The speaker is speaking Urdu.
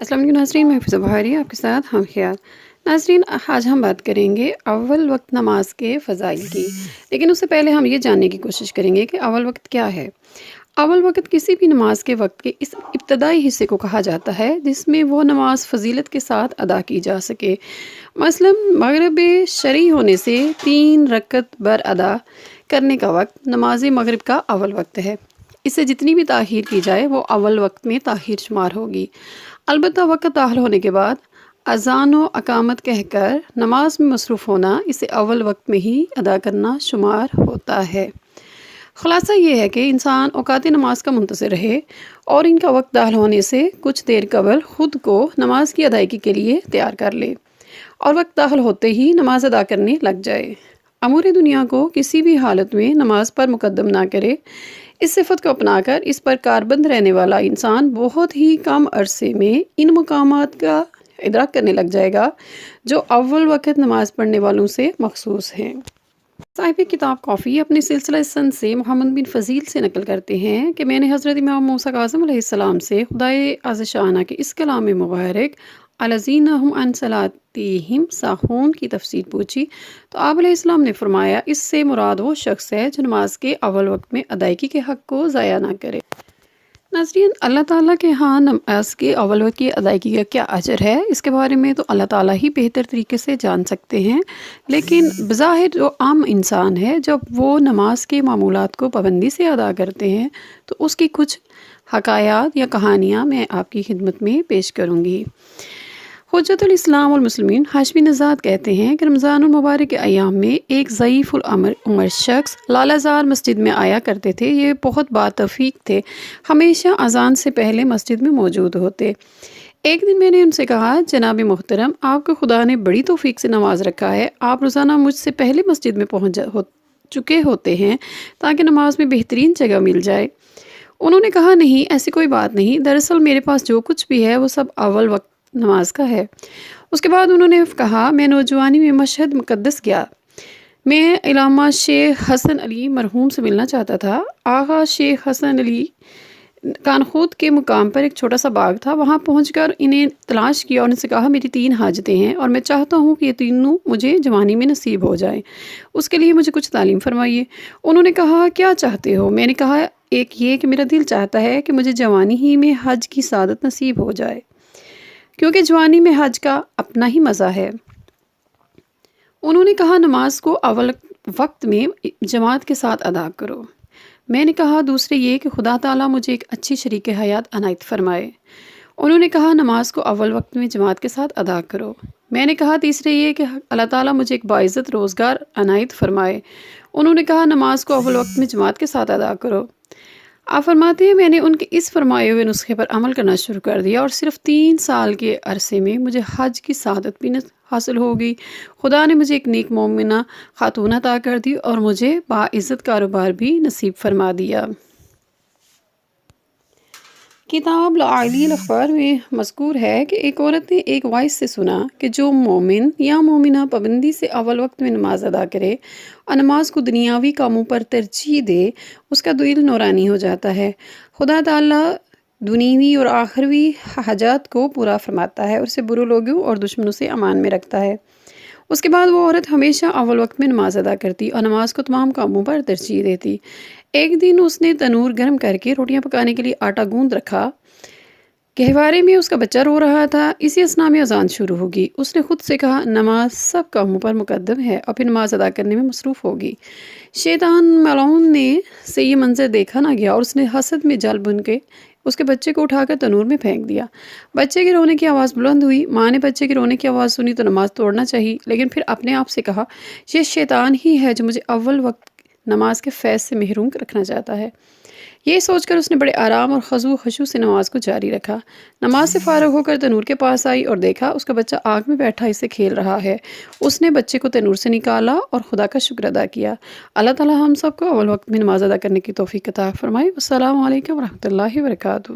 السلام علیکم ناظرین، میں حفظہ بہاری آپ کے ساتھ ہم خیال ناظرین، آج ہم بات کریں گے اول وقت نماز کے فضائل کی۔ لیکن اس سے پہلے ہم یہ جاننے کی کوشش کریں گے کہ اول وقت کیا ہے۔ اول وقت کسی بھی نماز کے وقت کے اس ابتدائی حصے کو کہا جاتا ہے جس میں وہ نماز فضیلت کے ساتھ ادا کی جا سکے۔ مثلا مغرب شرعی ہونے سے 3 رکعت بر ادا کرنے کا وقت نماز مغرب کا اول وقت ہے۔ اس سے جتنی بھی تاخیر کی جائے وہ اول وقت میں تاخیر شمار ہوگی۔ البتہ وقت داخل ہونے کے بعد اذان و اقامت کہہ کر نماز میں مصروف ہونا اسے اول وقت میں ہی ادا کرنا شمار ہوتا ہے۔ خلاصہ یہ ہے کہ انسان اوقات نماز کا منتظر رہے اور ان کا وقت داخل ہونے سے کچھ دیر قبل خود کو نماز کی ادائیگی کے لیے تیار کر لے اور وقت داخل ہوتے ہی نماز ادا کرنے لگ جائے۔ امور دنیا کو کسی بھی حالت میں نماز پر مقدم نہ کرے۔ اس صفت کو اپنا کر اس پر کاربند رہنے والا انسان بہت ہی کم عرصے میں ان مقامات کا ادراک کرنے لگ جائے گا جو اول وقت نماز پڑھنے والوں سے مخصوص ہیں۔ صاحب کتاب کافی اپنے سلسلہ سند سے محمد بن فضیل سے نقل کرتے ہیں کہ میں نے حضرت امام موسیٰ کاظم علیہ السلام سے خدائے عز شانہ کے اس کلام مبارک الذین ھم عن صلاتہم ساہون کی تفسیر پوچھی تو آپ علیہ السلام نے فرمایا اس سے مراد وہ شخص ہے جو نماز کے اول وقت میں ادائیگی کے حق کو ضائع نہ کرے۔ ناظرین، اللہ تعالیٰ کے ہاں نماز کے اول وقت کی ادائیگی کا کیا اجر ہے اس کے بارے میں تو اللہ تعالیٰ ہی بہتر طریقے سے جان سکتے ہیں، لیکن بظاہر جو عام انسان ہے جب وہ نماز کے معمولات کو پابندی سے ادا کرتے ہیں تو اس کی کچھ حکایات یا کہانیاں میں آپ کی خدمت میں پیش کروں گی۔ حجت الاسلام والمسلمین ہاشمی نژاد کہتے ہیں کہ رمضان المبارک کے ایام میں ایک ضعیف العمر شخص لالہ زار مسجد میں آیا کرتے تھے۔ یہ بہت باتوفیق تھے، ہمیشہ اذان سے پہلے مسجد میں موجود ہوتے۔ ایک دن میں نے ان سے کہا، جناب محترم، آپ کو خدا نے بڑی توفیق سے نواز رکھا ہے، آپ روزانہ مجھ سے پہلے مسجد میں پہنچ چکے ہوتے ہیں تاکہ نماز میں بہترین جگہ مل جائے۔ انہوں نے کہا، نہیں، ایسی کوئی بات نہیں، دراصل میرے پاس جو کچھ بھی ہے وہ سب اول وقت نماز کا ہے۔ اس کے بعد انہوں نے کہا، میں نوجوانی میں مشہد مقدس گیا۔ میں علامہ شیخ حسن علی مرحوم سے ملنا چاہتا تھا۔ آغا شیخ حسن علی کانخود کے مقام پر ایک چھوٹا سا باغ تھا۔ وہاں پہنچ کر انہیں تلاش کیا اور ان سے کہا، میری 3 حاجتیں ہیں اور میں چاہتا ہوں کہ یہ تینوں مجھے جوانی میں نصیب ہو جائیں، اس کے لیے مجھے کچھ تعلیم فرمائیے۔ انہوں نے کہا، کیا چاہتے ہو؟ میں نے کہا، ایک یہ کہ میرا دل چاہتا ہے کہ مجھے جوانی ہی میں حج کی سعادت نصیب ہو جائے، کیونکہ جوانی میں حج کا اپنا ہی مزہ ہے۔ انہوں نے کہا، نماز کو اول وقت میں جماعت کے ساتھ ادا کرو۔ میں نے کہا، دوسرے یہ کہ خدا تعالیٰ مجھے ایک اچھی شریک حیات عنایت فرمائے۔ انہوں نے کہا، نماز کو اول وقت میں جماعت کے ساتھ ادا کرو۔ میں نے کہا، تیسرے یہ کہ اللہ تعالیٰ مجھے ایک باعزت روزگار عنایت فرمائے۔ انہوں نے کہا، نماز کو اول وقت میں جماعت کے ساتھ ادا کرو۔ آپ فرماتے ہیں، میں نے ان کے اس فرمائے ہوئے نسخے پر عمل کرنا شروع کر دیا اور صرف 3 سال کے عرصے میں مجھے حج کی سعادت بھی حاصل ہو گئی۔ خدا نے مجھے ایک نیک مومنہ خاتون عطا کر دی اور مجھے باعزت کاروبار بھی نصیب فرما دیا۔ کتاب لآلی الاخبار میں مذکور ہے کہ ایک عورت نے ایک وائس سے سنا کہ جو مومن یا مومنہ پابندی سے اول وقت میں نماز ادا کرے اور نماز کو دنیاوی کاموں پر ترجیح دے، اس کا دل نورانی ہو جاتا ہے۔ خدا تعالیٰ دنیوی اور آخروی حاجات کو پورا فرماتا ہے اور اسے برے لوگوں اور دشمنوں سے امان میں رکھتا ہے۔ اس کے بعد وہ عورت ہمیشہ اول وقت میں نماز ادا کرتی اور نماز کو تمام کاموں پر ترجیح دیتی۔ ایک دن اس نے تنور گرم کر کے روٹیاں پکانے کے لیے آٹا گوندھ رکھا۔ گہوارے میں اس کا بچہ رو رہا تھا۔ اسی اثناء میں اذان شروع ہوگی۔ اس نے خود سے کہا، نماز سب کاموں پر مقدم ہے اور پھر نماز ادا کرنے میں مصروف ہوگی۔ شیطان ملعون نے سے یہ منظر دیکھا نہ گیا اور اس نے حسد میں جل بن کے اس کے بچے کو اٹھا کر تنور میں پھینک دیا۔ بچے کے رونے کی آواز بلند ہوئی۔ ماں نے بچے کے رونے کی آواز سنی تو نماز توڑنا چاہی، لیکن پھر اپنے آپ سے کہا، یہ شیطان ہی ہے جو مجھے اول وقت نماز کے فیض سے محروم رکھنا چاہتا ہے۔ یہ سوچ کر اس نے بڑے آرام اور خشوع سے نماز کو جاری رکھا۔ نماز سے فارغ ہو کر تنور کے پاس آئی اور دیکھا اس کا بچہ آگ میں بیٹھا اس سے کھیل رہا ہے۔ اس نے بچے کو تنور سے نکالا اور خدا کا شکر ادا کیا۔ اللہ تعالیٰ ہم سب کو اول وقت میں نماز ادا کرنے کی توفیق عطا فرمائے۔ السلام علیکم ورحمۃ اللہ وبرکاتہ۔